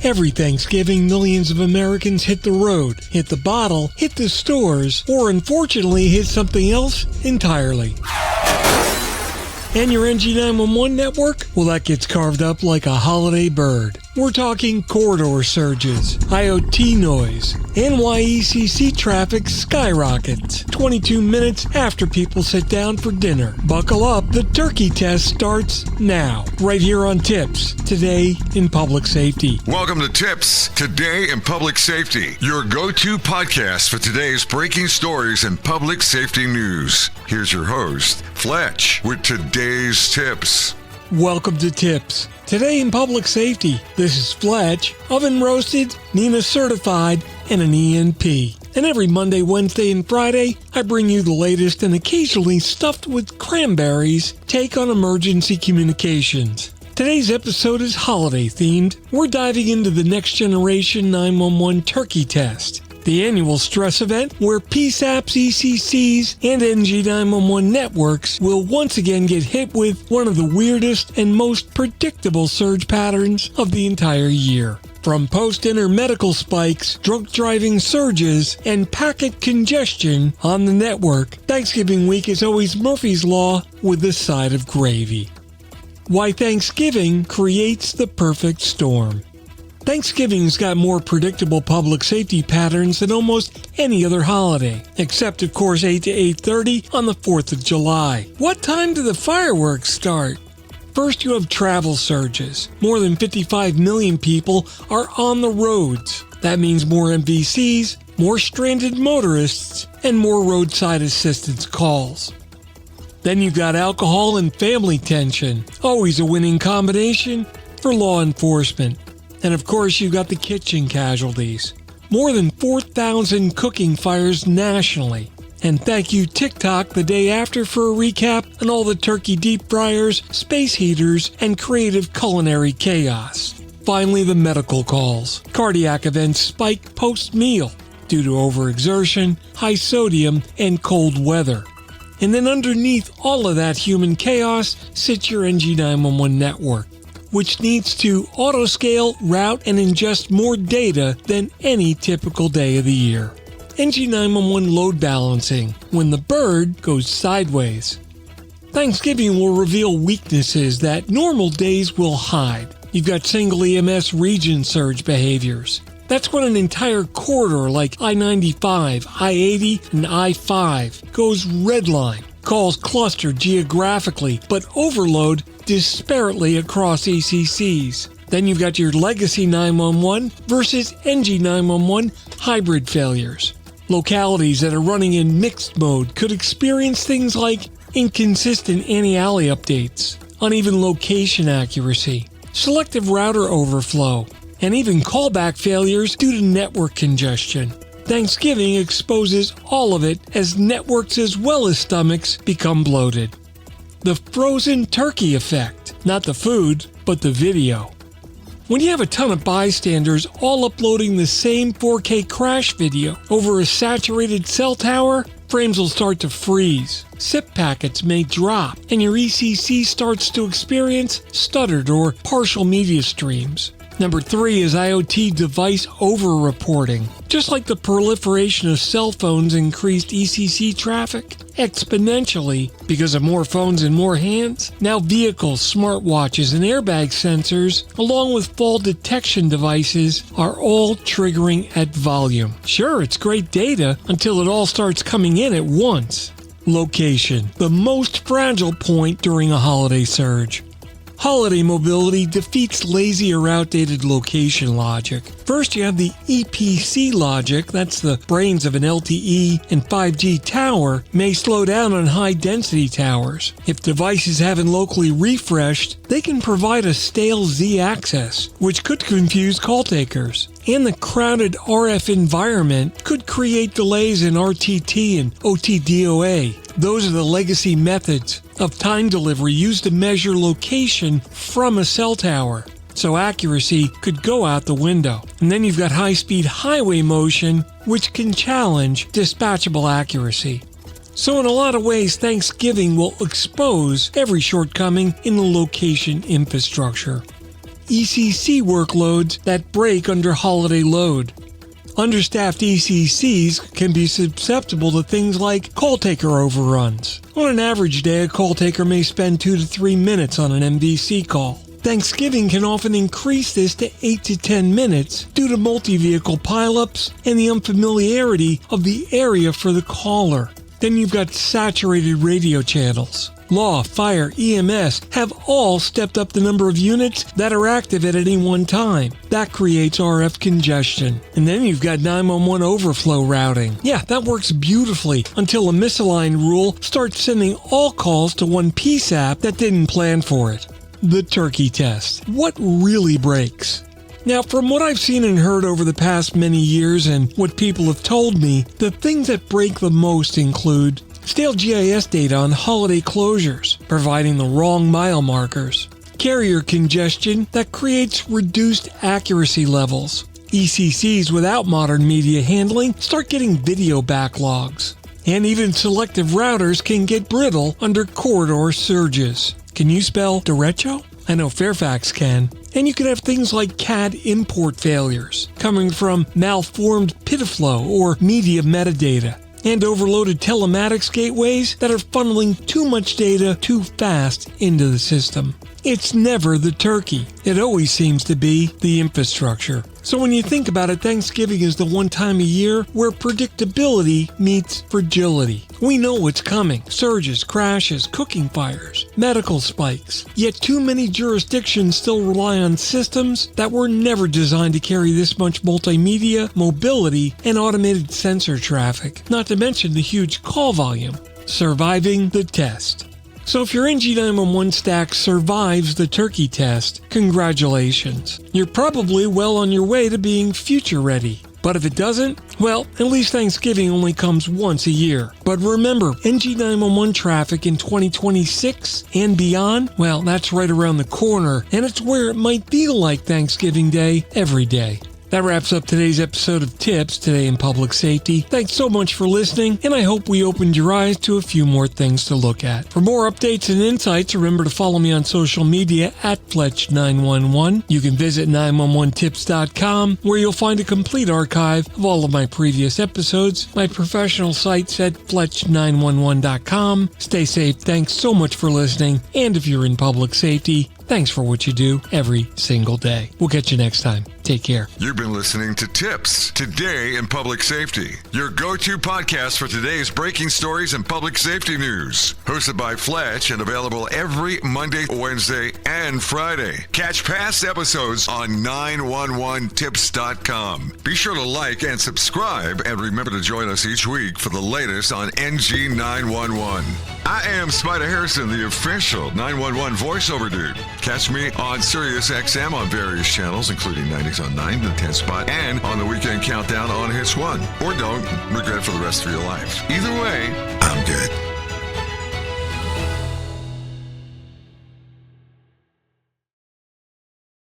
Every Thanksgiving, millions of Americans hit the road, hit the bottle, hit the stores, or unfortunately hit something else entirely. And your NG911 network? Well, that gets carved up like a holiday bird. We're talking corridor surges, IoT noise, and why ECC traffic skyrockets 22 minutes after people sit down for dinner. Buckle up, the turkey test starts now, right here on TiPS, Today in Public Safety. Welcome to TiPS, Today in Public Safety, your go-to podcast for today's breaking stories and public safety news. Here's your host, Fletch, with today's tips. Welcome to TiPS, Today in Public Safety. This is Fletch, oven roasted, NEMA certified, and an ENP. And every Monday, Wednesday, and Friday, I bring you the latest and occasionally stuffed with cranberries take on emergency communications. Today's episode is holiday themed. We're diving into the next generation 911 Turkey Test, the annual stress event where PSAPs, ECCs, and NG911 networks will once again get hit with one of the weirdest and most predictable surge patterns of the entire year. From post-dinner medical spikes, drunk driving surges, and packet congestion on the network, Thanksgiving week is always Murphy's Law with a side of gravy. Why Thanksgiving creates the perfect storm. Thanksgiving's got more predictable public safety patterns than almost any other holiday, except of course 8 to 8:30 on the 4th of July. What time do the fireworks start? First, you have travel surges. More than 55 million people are on the roads. That means more MVCs, more stranded motorists, and more roadside assistance calls. Then you've got alcohol and family tension, always a winning combination for law enforcement. And of course, you've got the kitchen casualties. More than 4,000 cooking fires nationally. And thank you TikTok the day after for a recap on all the turkey deep fryers, space heaters, and creative culinary chaos. Finally, the medical calls. Cardiac events spike post-meal due to overexertion, high sodium, and cold weather. And then underneath all of that human chaos sits your NG911 network, which needs to auto-scale, route, and ingest more data than any typical day of the year. NG911 load balancing, when the bird goes sideways. Thanksgiving will reveal weaknesses that normal days will hide. You've got single EMS region surge behaviors. That's when an entire corridor like I-95, I-80, and I-5 goes redline. Calls cluster geographically, but overload disparately across ECCs. Then you've got your legacy 911 versus NG911 hybrid failures. Localities that are running in mixed mode could experience things like inconsistent anti-alley updates, uneven location accuracy, selective-router overflow, and even callback failures due to network congestion. Thanksgiving exposes all of it as networks as well as stomachs become bloated. The frozen turkey effect, not the food, but the video. When you have a ton of bystanders all uploading the same 4K crash video over a saturated cell tower, frames will start to freeze, SIP packets may drop, and your ECC starts to experience stuttered or partial media streams. Number 3 is IoT device overreporting. Just like the proliferation of cell phones increased ECC traffic exponentially because of more phones in more hands, now vehicles, smartwatches, and airbag sensors, along with fall detection devices, are all triggering at volume. Sure, it's great data until it all starts coming in at once. Location, the most fragile point during a holiday surge. Holiday mobility defeats lazy or outdated location logic. First, you have the EPC logic, that's the brains of an LTE and 5G tower, may slow down on high-density towers. If devices haven't locally refreshed, they can provide a stale Z-axis, which could confuse call takers. And the crowded RF environment could create delays in RTT and OTDOA. Those are the legacy methods of time delivery used to measure location from a cell tower. So accuracy could go out the window. And then you've got high-speed highway motion, which can challenge dispatchable accuracy. So in a lot of ways, Thanksgiving will expose every shortcoming in the location infrastructure. ECC workloads that break under holiday load. Understaffed ECCs can be susceptible to things like call taker overruns. On an average day, a call taker may spend 2 to 3 minutes on an MVC call. Thanksgiving can often increase this to 8 to 10 minutes due to multi-vehicle pileups and the unfamiliarity of the area for the caller. Then you've got saturated radio channels. Law, fire, EMS have all stepped up the number of units that are active at any one time. That creates RF congestion. And then you've got 911 overflow routing. Yeah, that works beautifully until a misaligned rule starts sending all calls to one PSAP that didn't plan for it. The Turkey Test. What really breaks? Now, from what I've seen and heard over the past many years and what people have told me, the things that break the most include stale GIS data on holiday closures, providing the wrong mile markers, carrier congestion that creates reduced accuracy levels, ECCs without modern media handling start getting video backlogs, and even selective routers can get brittle under corridor surges. Can you spell derecho? I know Fairfax can. And you can have things like CAD import failures coming from malformed PIDFlow or media metadata, and overloaded telematics gateways that are funneling too much data too fast into the system. It's never the turkey. It always seems to be the infrastructure. So when you think about it, Thanksgiving is the one time a year where predictability meets fragility. We know what's coming. Surges, crashes, cooking fires, medical spikes. Yet too many jurisdictions still rely on systems that were never designed to carry this much multimedia, mobility, and automated sensor traffic. Not to mention the huge call volume. Surviving the test. So if your NG911 stack survives the turkey test, congratulations. You're probably well on your way to being future ready. But if it doesn't, well, at least Thanksgiving only comes once a year. But remember, NG911 traffic in 2026 and beyond, well, that's right around the corner, and it's where it might feel like Thanksgiving Day every day. That wraps up today's episode of TiPS, Today in Public Safety. Thanks so much for listening, and I hope we opened your eyes to a few more things to look at. For more updates and insights, remember to follow me on social media at Fletch911. You can visit 911tips.com, where you'll find a complete archive of all of my previous episodes. My professional site's at Fletch911.com. Stay safe. Thanks so much for listening, and if you're in public safety, thanks for what you do every single day. We'll catch you next time. Take care. You've been listening to TiPS, Today in Public Safety, your go-to podcast for today's breaking stories and public safety news. Hosted by Fletch and available every Monday, Wednesday, and Friday. Catch past episodes on 911tips.com. Be sure to like and subscribe, and remember to join us each week for the latest on NG911. I am Spider Harrison, the official 911 voiceover dude. Catch me on Sirius XM on various channels, including 90s on 9, the 10 spot, and on the Weekend Countdown on Hits 1. Or don't regret it for the rest of your life. Either way, I'm good.